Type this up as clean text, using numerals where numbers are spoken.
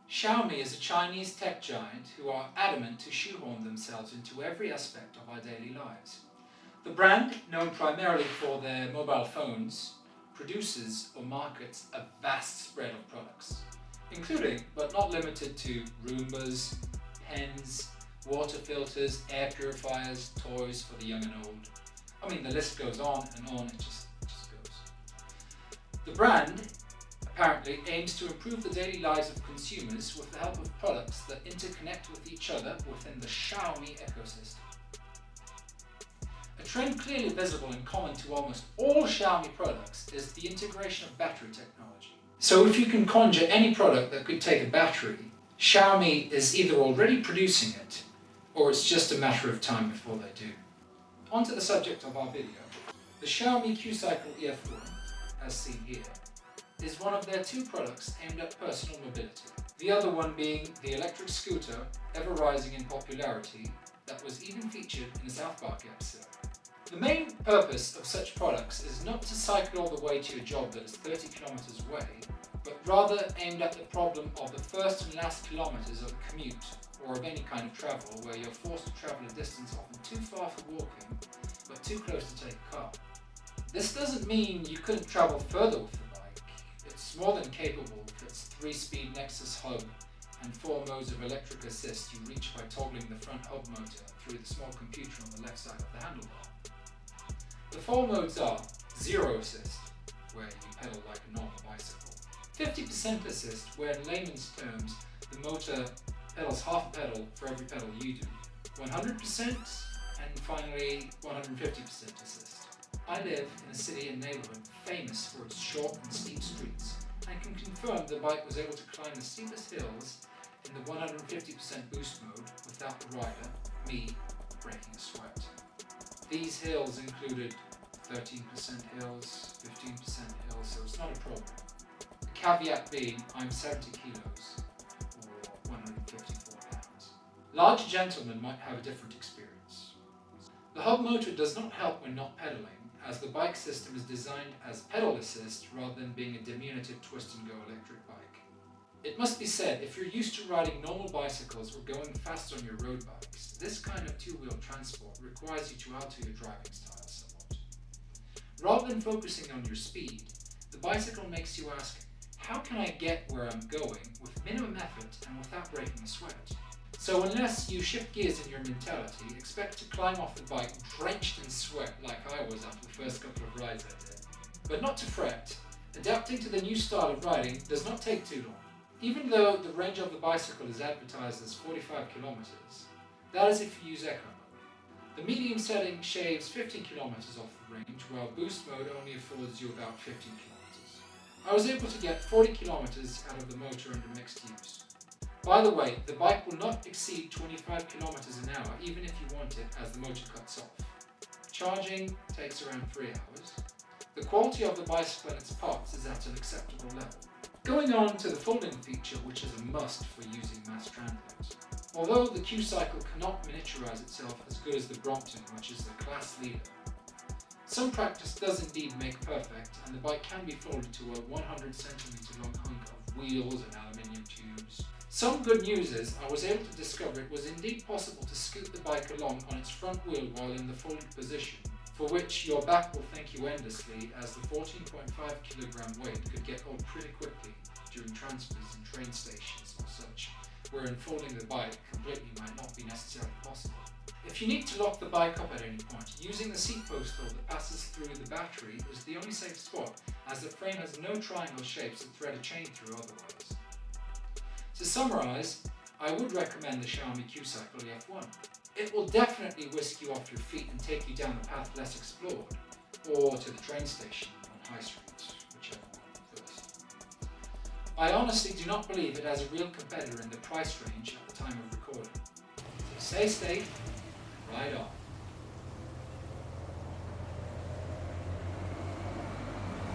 Xiaomi is a Chinese tech giant who are adamant to shoehorn themselves into every aspect of our daily lives. The brand, known primarily for their mobile phones, produces or markets a vast spread of products, including, but not limited to, Roombas, pens, water filters, air purifiers, toys for the young and old. I mean, the list goes on and on, it just goes. The brand apparently aims to improve the daily lives of consumers with the help of products that interconnect with each other within the Xiaomi ecosystem. A trend clearly visible and common to almost all Xiaomi products is the integration of battery technology. So if you can conjure any product that could take a battery, Xiaomi is either already producing it, or it's just a matter of time before they do. On to the subject of our video. The Xiaomi Qicycle EF1, as seen here, is one of their two products aimed at personal mobility. The other one being the electric scooter, ever rising in popularity, that was even featured in a South Park episode. The main purpose of such products is not to cycle all the way to your job that is 30 kilometers away, but rather aimed at the problem of the first and last kilometers of a commute or of any kind of travel where you're forced to travel a distance often too far for walking, but too close to take a car. This doesn't mean you couldn't travel further with the bike. It's more than capable with its 3-speed Nexus Hub and 4 modes of electric assist you reach by toggling the front hub motor through the small computer on the left side of the handlebar. The 4 modes are 0 assist, where you pedal like a normal bicycle, 50% assist, where in layman's terms the motor pedals half a pedal for every pedal you do, 100%, and finally 150% assist. I live in a city and neighbourhood famous for its short and steep streets, and can confirm the bike was able to climb the steepest hills in the 150% boost mode without the rider, me, breaking a sweat. These hills included 13% hills, 15% hills, so it's not a problem. The caveat being I'm 70 kilos or 154 pounds. Larger gentlemen might have a different experience. The hub motor does not help when not pedaling, as the bike system is designed as pedal assist rather than being a diminutive twist-and-go electric bike. It must be said, if you're used to riding normal bicycles or going fast on your road bikes, this kind of two-wheel transport requires you to alter your driving style somewhat. Rather than focusing on your speed, the bicycle makes you ask, how can I get where I'm going with minimum effort and without breaking a sweat? So unless you shift gears in your mentality, expect to climb off the bike drenched in sweat like I was after the first couple of rides I did. But not to fret, adapting to the new style of riding does not take too long. Even though the range of the bicycle is advertised as 45 kilometers, that is if you use eco mode. The medium setting shaves 15 kilometers off the range, while boost mode only affords you about 15 kilometers. I was able to get 40 kilometers out of the motor under mixed use. By the way, the bike will not exceed 25 kilometers an hour even if you want it, as the motor cuts off. Charging takes around 3 hours. The quality of the bicycle and its parts is at an acceptable level. Going on to the folding feature, which is a must for using mass transit. Although the Qicycle cannot miniaturize itself as good as the Brompton, which is the class leader, some practice does indeed make perfect, and the bike can be folded to a 100 cm long hunk of wheels and aluminium tubes. Some good news is I was able to discover it was indeed possible to scoot the bike along on its front wheel while in the folded position, for which your back will thank you endlessly, as the 14.5 kilogram weight could get old pretty quickly during transfers in train stations or such, where unfolding the bike completely might not be necessarily possible. If you need to lock the bike up at any point, using the seat post hole that passes through the battery is the only safe spot, as the frame has no triangle shapes to thread a chain through otherwise. To summarise, I would recommend the Xiaomi Qicycle EF1. It will definitely whisk you off your feet and take you down the path less explored, or to the train station on High Street, whichever one first. I honestly do not believe it has a real competitor in the price range at the time of recording. So stay safe, and ride on.